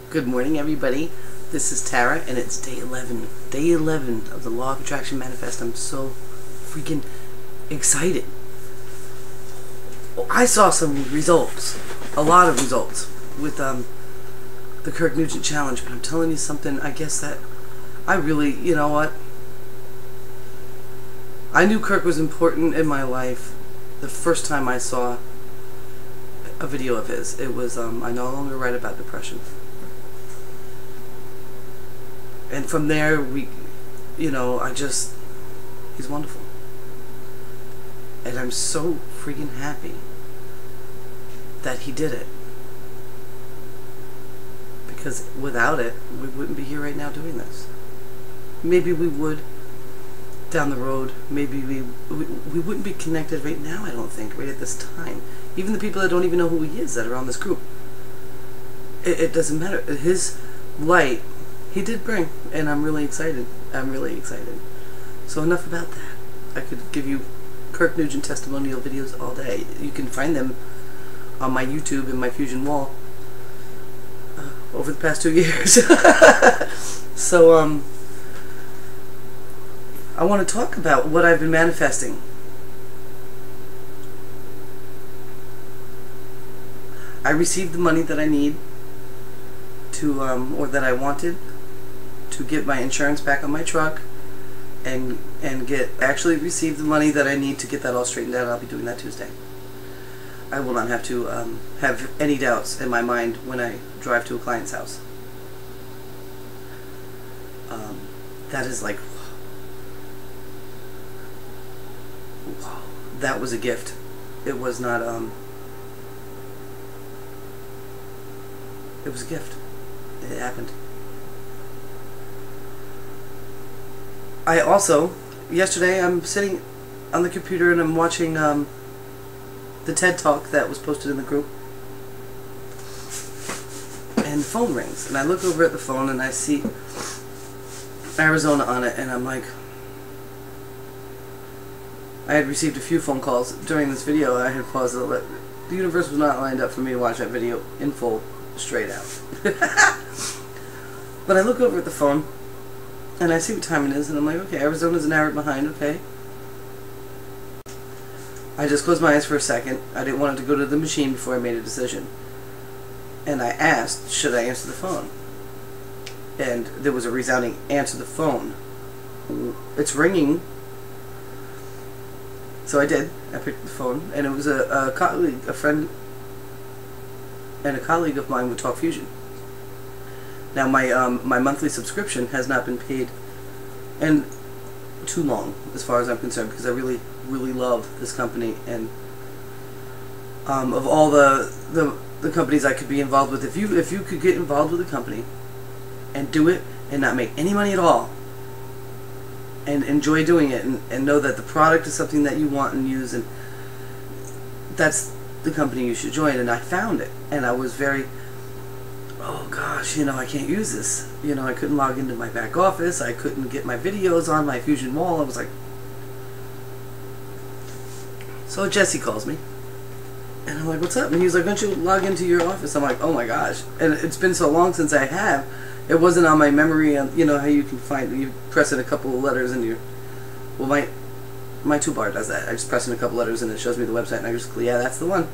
Good morning, everybody. This is Tara, and it's day 11. Day 11 of the Law of Attraction Manifest. I'm so freaking excited. I saw some results, a lot of results, with the Kirk Nugent Challenge, but I'm telling you something, I guess that I really, you know what? I knew Kirk was important in my life the first time I saw a video of his. It was, I no longer write about depression. And from there, he's wonderful. And I'm so freaking happy that he did it. Because without it, we wouldn't be here right now doing this. Maybe we would down the road. Maybe we wouldn't be connected right now, I don't think, right at this time. Even the people that don't even know who he is that are on this group. It doesn't matter. His light, he did bring, and I'm really excited. I'm really excited. So enough about that. I could give you Kirk Nugent testimonial videos all day. You can find them on my YouTube and my Fusion wall over the past 2 years. So I want to talk about what I've been manifesting. I received the money that I need to, or that I wanted, to get my insurance back on my truck, and actually receive the money that I need to get that all straightened out. I'll be doing that Tuesday. I will not have to have any doubts in my mind when I drive to a client's house. That is like, wow, that was a gift. It was not, it was a gift. It happened. I also, yesterday, I'm sitting on the computer and I'm watching the TED Talk that was posted in the group. And the phone rings. And I look over at the phone and I see Arizona on it, and I'm like, I had received a few phone calls during this video. I had paused it. The universe was not lined up for me to watch that video in full, straight out. But I look over at the phone and I see what time it is, and I'm like, okay, Arizona's an hour behind, okay. I just closed my eyes for a second. I didn't want it to go to the machine before I made a decision. And I asked, should I answer the phone? And there was a resounding answer the phone. It's ringing. So I did. I picked the phone, and it was a colleague, a friend, and a colleague of mine with Talk Fusion. Now my monthly subscription has not been paid in too long, as far as I'm concerned, because I really love this company, and of all the companies I could be involved with, if you could get involved with a company and do it and not make any money at all, and enjoy doing it, and know that the product is something that you want and use, and that's the company you should join. And I found it, and I was very, oh gosh, I can't use this. I couldn't log into my back office. I couldn't get my videos on my Fusion wall. I was like, so Jesse calls me, and I'm like, what's up? And he's like, don't you log into your office? I'm like, oh my gosh. And it's been so long since I have. It wasn't on my memory. You know how you can find, you press in a couple of letters and well, my toolbar does that. I just press in a couple letters and it shows me the website, and I just click, yeah, that's the one.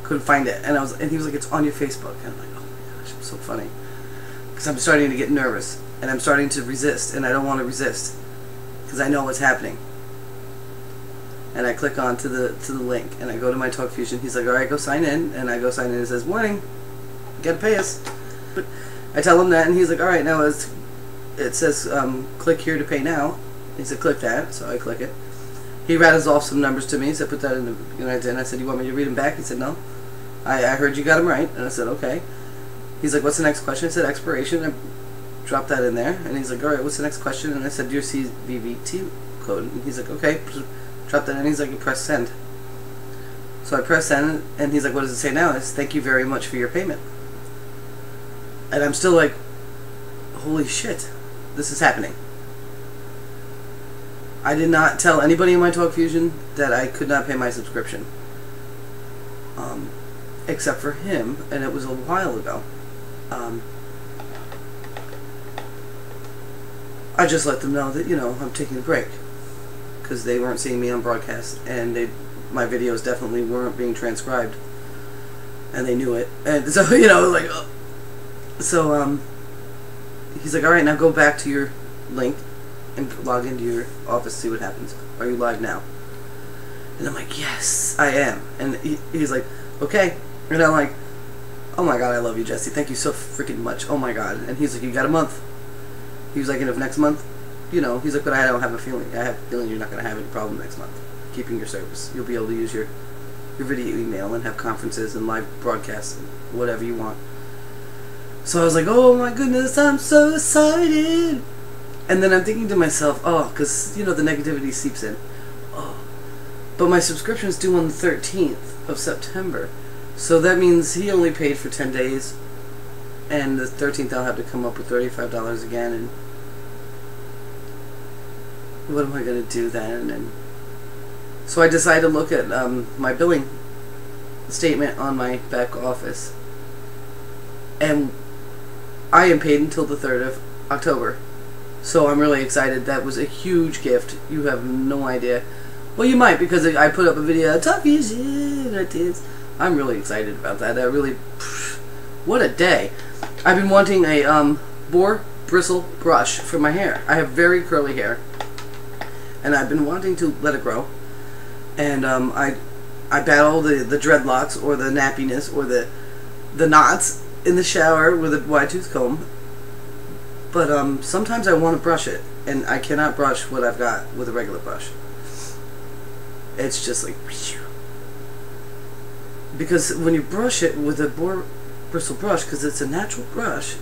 Couldn't find it, and he was like, it's on your Facebook. And I'm like, oh my gosh, it's so funny, because I'm starting to get nervous, and I'm starting to resist, and I don't want to resist, because I know what's happening. And I click on to the link, and I go to my Talk Fusion. He's like, all right, go sign in, and I go sign in, and it says, warning, you gotta pay us. But I tell him that, and he's like, all right, now it says click here to pay now. He said, click that, so I click it. He rattles off some numbers to me. He said, put that in the, and I did. And I said, you want me to read them back? He said, no. I heard you got them right. And I said, okay. He's like, what's the next question? I said, expiration. I dropped that in there. And he's like, all right, what's the next question? And I said, your CVVT code. And he's like, okay. Drop that in. He's like, you press send. So I press send, and he's like, what does it say now? I said, thank you very much for your payment. And I'm still like, holy shit, this is happening. I did not tell anybody in my Talk Fusion that I could not pay my subscription. except for him, and it was a while ago. I just let them know that, you know, I'm taking a break, because they weren't seeing me on broadcast, and my videos definitely weren't being transcribed, and they knew it, and so, you know, like, so, he's like, alright, now go back to your link, and log into your office, see what happens. Are you live now? And I'm like, yes, I am. And he's like, okay. And I'm like, oh my god, I love you, Jesse. Thank you so freaking much. Oh my god. And he's like, you got a month. He was like, and if next month, you know, he's like, but I don't have a feeling. I have a feeling you're not going to have any problem next month keeping your service. You'll be able to use your video email and have conferences and live broadcasts and whatever you want. So I was like, oh my goodness, I'm so excited. And then I'm thinking to myself, oh, because, you know, the negativity seeps in. Oh, but my subscription is due on the 13th of September. So that means he only paid for 10 days. And the 13th I'll have to come up with $35 again. And what am I going to do then? And so I decided to look at my billing statement on my back office. And I am paid until the 3rd of October. So I'm really excited. That was a huge gift. You have no idea. Well, you might, because I put up a video, talking shit. I'm really excited about that. That really, what a day. I've been wanting a boar bristle brush for my hair. I have very curly hair, and I've been wanting to let it grow. And I battle the dreadlocks or the nappiness or the knots in the shower with a wide tooth comb. But sometimes I want to brush it, and I cannot brush what I've got with a regular brush. It's just like, because when you brush it with a boar bristle brush, because it's a natural brush,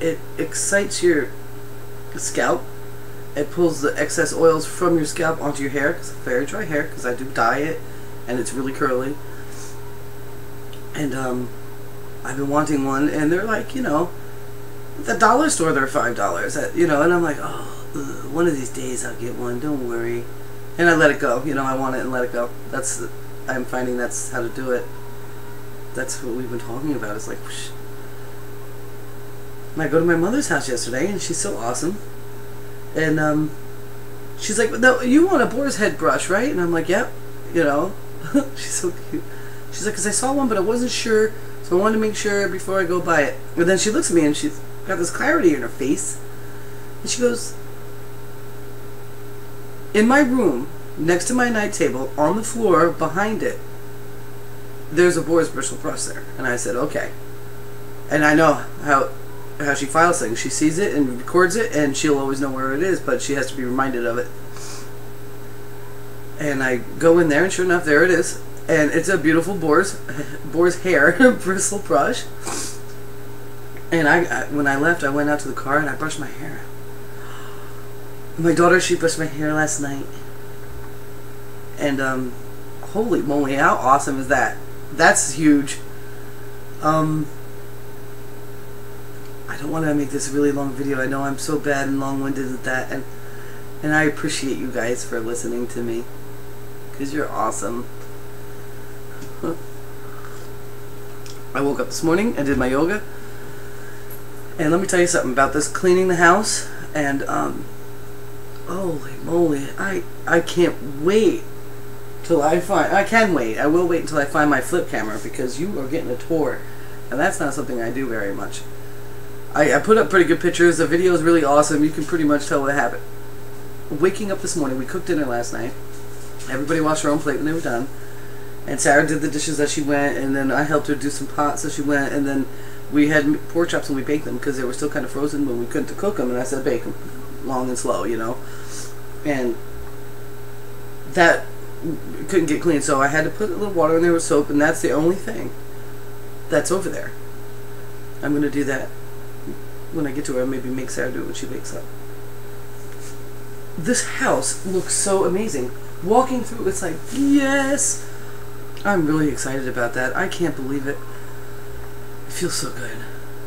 it excites your scalp. It pulls the excess oils from your scalp onto your hair, because I have very dry hair, because I do dye it, and it's really curly. And I've been wanting one, and they're like, you know, at the dollar store they're $5, you know, and I'm like, oh, one of these days I'll get one, don't worry. And I let it go, you know, I want it and let it go. I'm finding that's how to do it. That's what we've been talking about. It's like, whoosh. And I go to my mother's house yesterday, and she's so awesome. And she's like, no, you want a boar's head brush, right? And I'm like, yep, you know. She's so cute. She's like, because I saw one, but I wasn't sure, so I wanted to make sure before I go buy it. And then she looks at me, and she's got this clarity in her face. And she goes, in my room, next to my night table, on the floor, behind it, there's a boar's bristle brush there. And I said, okay. And I know how she files things. She sees it and records it, and she'll always know where it is, but she has to be reminded of it. And I go in there, and sure enough, there it is. And it's a beautiful boar's hair bristle brush. And when I left, I went out to the car, and I brushed my hair. My daughter, she brushed my hair last night. And, holy moly, how awesome is that? That's huge. I don't want to make this a really long video. I know I'm so bad and long-winded at that. And I appreciate you guys for listening to me. Because you're awesome. I woke up this morning and did my yoga. And let me tell you something about this cleaning the house. And, holy moly, I can't wait till I can wait. I will wait until I find my flip camera, because you are getting a tour. And that's not something I do very much. I put up pretty good pictures. The video is really awesome. You can pretty much tell what happened. Waking up this morning, we cooked dinner last night. Everybody washed their own plate when they were done. And Sarah did the dishes as she went, and then I helped her do some pots as she went, and then we had pork chops and we baked them because they were still kind of frozen when we couldn't cook them, and I said bake them long and slow, you know. And that couldn't get clean, so I had to put a little water in there with soap, and that's the only thing that's over there. I'm going to do that when I get to her. Maybe make Sarah do it when she wakes up. This house looks so amazing. Walking through, it's like, yes! I'm really excited about that. I can't believe it. It feels so good.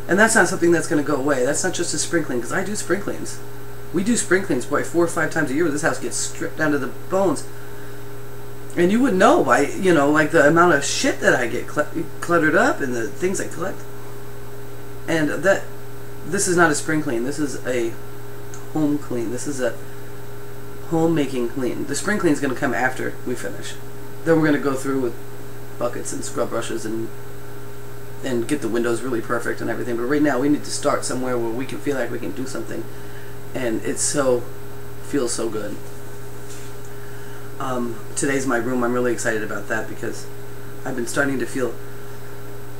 And that's not something that's going to go away. That's not just a sprinkling, because I do sprinklings. We do sprinklings, boy, 4 or 5 times a year. This house gets stripped down to the bones. And you would know by, you know, like the amount of shit that I get cluttered up and the things I collect. And this is not a spring clean. This is a home clean. This is a homemaking clean. The spring clean is going to come after we finish. Then we're going to go through with buckets and scrub brushes and get the windows really perfect and everything. But right now we need to start somewhere where we can feel like we can do something. And it feels so good. Today's my room. I'm really excited about that because I've been starting to feel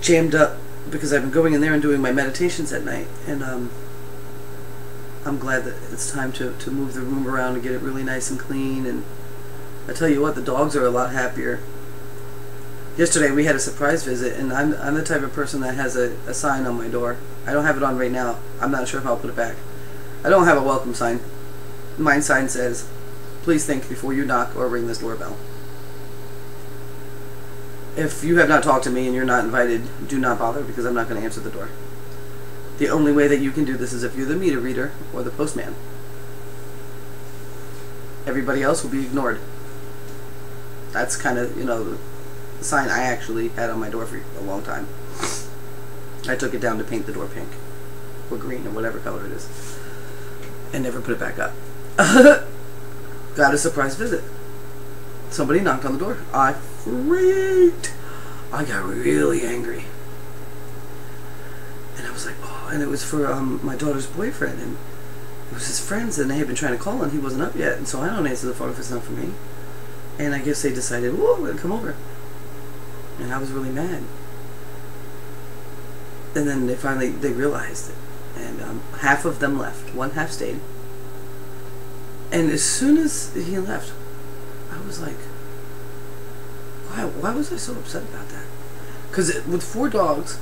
jammed up because I've been going in there and doing my meditations at night, and I'm glad that it's time to move the room around and get it really nice and clean. And I tell you what, the dogs are a lot happier. Yesterday we had a surprise visit, and I'm the type of person that has a sign on my door. I don't have it on right now. I'm not sure if I'll put it back. I don't have a welcome sign. My sign says, "Please think before you knock or ring this doorbell." If you have not talked to me and you're not invited, do not bother because I'm not going to answer the door. The only way that you can do this is if you're the meter reader or the postman. Everybody else will be ignored. That's kind of, you know, the sign I actually had on my door for a long time. I took it down to paint the door pink or green or whatever color it is and never put it back up. Got a surprise visit. Somebody knocked on the door. I freaked. I got really angry. And I was like, oh, and it was for my daughter's boyfriend, and it was his friends, and they had been trying to call, and he wasn't up yet, and so I don't answer the phone if it's not for me. And I guess they decided, whoa, I'm going to come over. And I was really mad. And then they realized it, and half of them left. One half stayed. And as soon as he left, I was like, why was I so upset about that? Because with 4 dogs,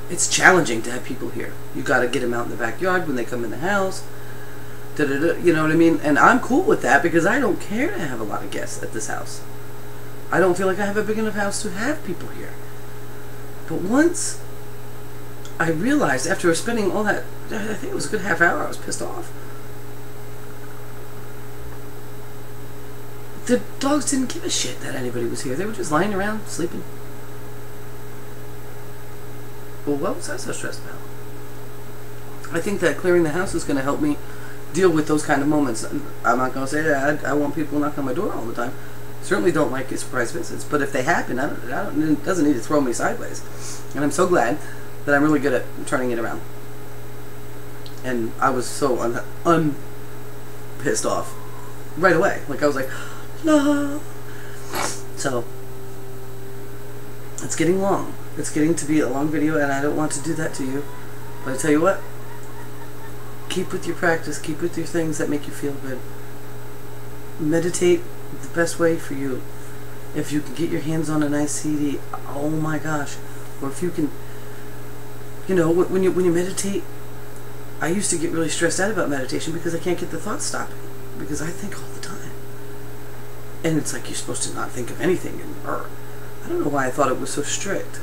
it's challenging to have people here. You got to get them out in the backyard when they come in the house. You know what I mean? And I'm cool with that because I don't care to have a lot of guests at this house. I don't feel like I have a big enough house to have people here. But once I realized, after spending all that, I think it was a good half hour, I was pissed off. The dogs didn't give a shit that anybody was here. They were just lying around, sleeping. Well, what was I so stressed about? I think that clearing the house is going to help me deal with those kind of moments. I'm not going to say that I want people knocking on my door all the time. Certainly don't like surprise visits, but if they happen, it doesn't need to throw me sideways. And I'm so glad that I'm really good at turning it around. And I was so pissed off right away. Like I was like, no. So it's getting long. It's getting to be a long video, and I don't want to do that to you. But I tell you what, keep with your practice. Keep with your things that make you feel good. Meditate the best way for you. If you can get your hands on a nice CD, oh my gosh. Or if you can, you know, when you meditate, I used to get really stressed out about meditation because I can't get the thoughts stopping. Because I think all the time. And it's like you're supposed to not think of anything. And I don't know why I thought it was so strict.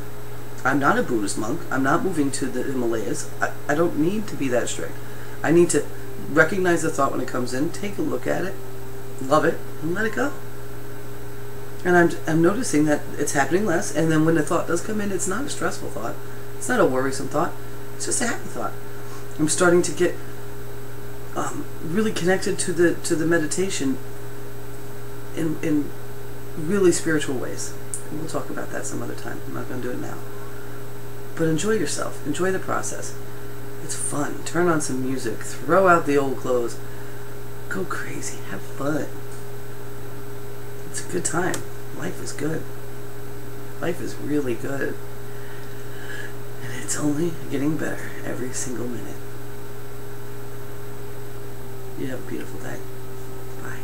I'm not a Buddhist monk. I'm not moving to the Himalayas. I don't need to be that strict. I need to recognize the thought when it comes in, take a look at it, love it, and let it go. And I'm noticing that it's happening less, and then when the thought does come in, it's not a stressful thought. It's not a worrisome thought. It's just a happy thought. I'm starting to get really connected to the meditation in really spiritual ways. And we'll talk about that some other time. I'm not going to do it now. But enjoy yourself. Enjoy the process. It's fun. Turn on some music. Throw out the old clothes. Go crazy. Have fun. It's a good time. Life is good. Life is really good. And it's only getting better every single minute. You have a beautiful day. Bye.